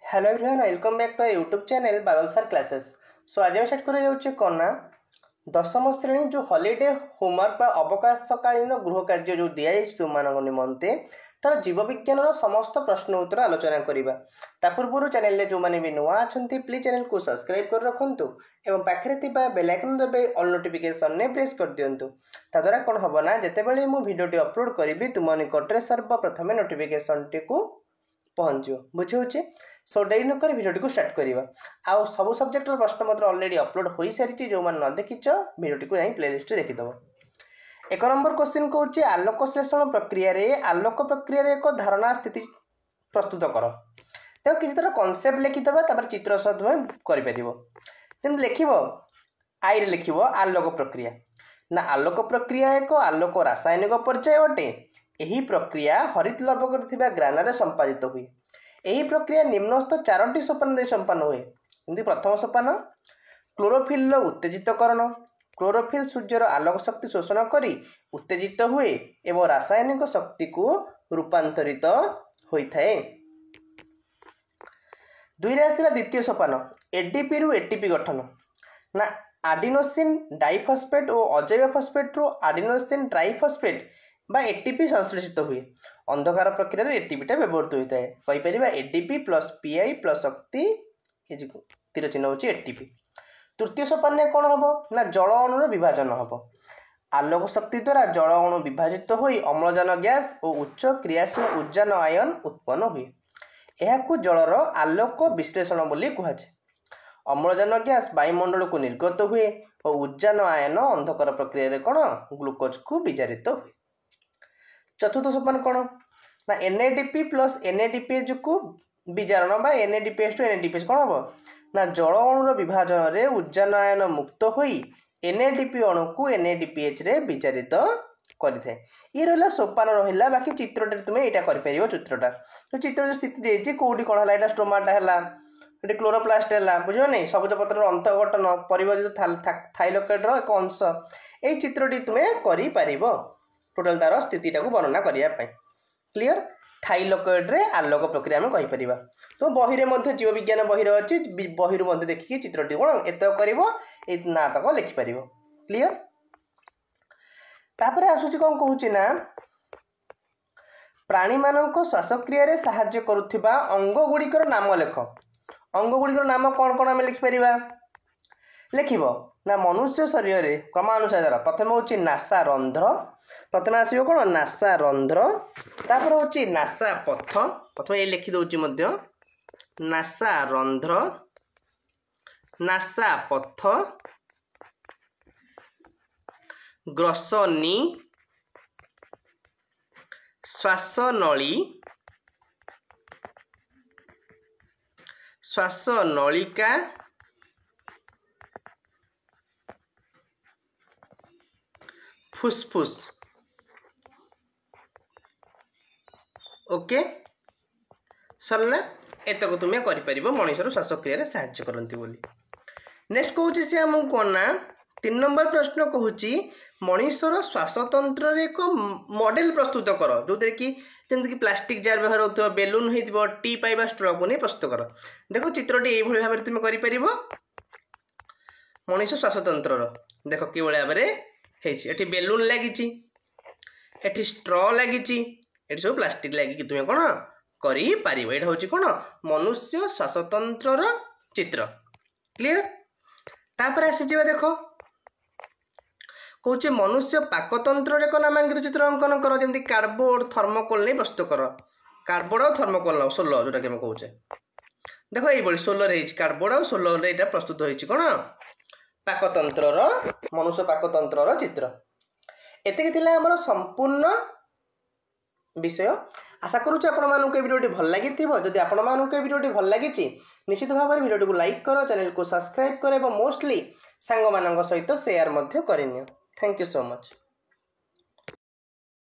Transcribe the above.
Hello everyone welcome back to YouTube channel Badal sir classes. So आज start कर जाऊँ कौन ना दशम श्रेणी जो हॉलीडे होमवर्क अवकाशकालीन गृह कार्य जो दि जाए तुम निमंते तार जीव विज्ञान समस्त प्रश्न उत्तर आलोचना करवा। ता पूर्व चैनल जो मैंने भी नुआ अच्छा प्लीज चैनल को सब्सक्राइब कर रखु और पाखे बेल आइकन दबे ऑल नोटिफिकेशन ने प्रेस कर दिंतु। ताद्वारा कौन हम ना जितेबाला मुझे भिडियो अपलोड करी तुम निकटने सर्वप्रथम नोटिफिकेशन टी पहुँचो बुझे। सो डेरी नक भिडियो को स्टार्ट करवा। आउ सब सब्जेक्टर प्रश्न पत्र ऑलरेडी अपलोड हो सारी जो मैंने न देखीच भिडियो को जाए प्लेलिस्ट देखीदेव। एक नंबर क्वेश्चन कहूँ आलोक श्लेषण प्रक्रिया आलोक प्रक्रिया एक धारणा स्थिति प्रस्तुत कर। तो किसी तरह कनसेप्ट लिखिदेव तापर चित्र सह तुम कर लिख आई लिख आलोक प्रक्रिया ना आलोक प्रक्रिया एक आलोक रासायनिक पर्याय अटे। यही प्रक्रिया हरित लवकर ग्रानारे संपादित हुए। यही प्रक्रिया निम्नस्थ 4टी सोपान दे संपन्न हुए। जमी प्रथम सोपान क्लोरोफिल उत्तेजितकरण। क्लोरोफिल सूर्यर आलोक शक्ति शोषण करी उत्तेजित हुए एवं रासायनिक शक्ति को रूपांतरित होता है। दुई आसला द्वितीय सोपान एडीपी रु एटीपी गठन ना आडिनोसिन डाइफस्फेट और अजैव फस्फेट रु आडिनोसिन ट्राइफस्फेट बा एटीपी संश्लेषित हुए। अंधकार प्रक्रिया एटीपीटा व्यवहृत होता है। कहीपर एडीपी प्लस पीआई प्लस शक्ति तीर चिन्ह होची एटीपी। तृतीय सोपान कौन हम ना जल अणुर विभाजन हम। आलोक शक्ति द्वारा जल अणु विभाजित होई अम्लजान गैस और उच्च क्रियाशील उर्जान आयन उत्पन्न हुए। यह जलर आलोक विश्लेषण बोली कहुए। अम्लजान गैस वायुमंडल को निर्गत हुए और उर्जान आयन अंधकार प्रक्रिया कौन ग्लूकोज को विजारित हुए। चतुर्थ सोपान कौन ना एनएडीपी प्लस एनएडीपीएच को विजारण बा एनएडीपीएच टू एनएडीपीएच कौन हम ना जल अणुर विभाजन रे उर्जान आयन मुक्त होई एनएडीपी अणु को एनएडीपीएच रे विचारित करें। ये रहा सोपान रहा। बाकी चित्रटे तुम यहाँ कर चित्रटा तो चित्र जो स्थिति देती कौटी कौन है स्टोमाटा है ये क्लोरोप्लास्ट है बुझ नहीं सबुज पत्र अंतगठन परिवर्तित थाइलकेड्र एक अंश यही चित्रटी तुम्हें कर टोटाल तार स्थिति वर्णना करने। क्लीयर थाइलकेड रे आलोक प्रक्रिया आम कहीपर। तो बही में जीव विज्ञान बही अच्छी बही देखिए चित्रटी कौन एत कर ना तक लिखिपर। क्लीयर तापर आसूची कौन कहूँ ना प्राणी मानक श्वासक्रिय साहाय्य करुवा अंग गुड़िकर नाम लेख। अंग गुड़िकर नाम कौन कौन आम लिखिपर लिख ना मनुष्य शरीर में क्रमानुसार प्रथम हूँ नासा रंध्र प्रथम आसो कौन नासा रंध्र तापर हूँ नासा पथ प्रथम ये लिखिदे नासा रंध्र नासा पथ ग्रसनी श्वासनली श्वासनलिका फुसफुस। ओके सरला एतक तुम्हें कर मनुष्यर श्वासक्रिय साहाय्य करती बोली। नेक्स्ट कहूँ सी आम कौन ना 3 नंबर प्रश्न कहूँ मनुष्यर श्वासतंत्र एक मॉडल प्रस्तुत कर जो कि जमीक प्लास्टिक जार व्यवहार हो बेलून हो टी पाइबा स्ट्र को नहीं प्रस्तुत कर। देखो चित्रटी ये भाव में तुम कर मनुष्य श्वासतंत्र देख कि भाव ये बेलून लगी एटी स्ट्र लगी सब प्लास्टिक लगी तुम्हें कौन कर यहाँ हूँ कौन मनुष्य श्वासतंत्र चित्र। क्लीयर तापर आसी देख कौचे मनुष्य पाकतंत्र एक नामांकित चित्र अंकन कर जमी कार्डबोर्ड थर्मोकोल नहीं प्रस्तुत कर। कार्डबोर्ड और थर्मोकोल सोल जोटा कि कौचे देख ये सोलर कार्डबोर्ड और सोलर यहाँ प्रस्तुत हो पाकतंत्र मनुष्य पाकतंत्र चित्र। एतिक आमर संपूर्ण विषय। आशा करुँ आपण भिडियो भल लगी जदि आपण भिडियो भल लगी निश्चित भाव में भिडियो को लाइक कर चैनल को सब्सक्राइब कर मोस्टली सांग मान सहित शेयर करनी। Thank you so much.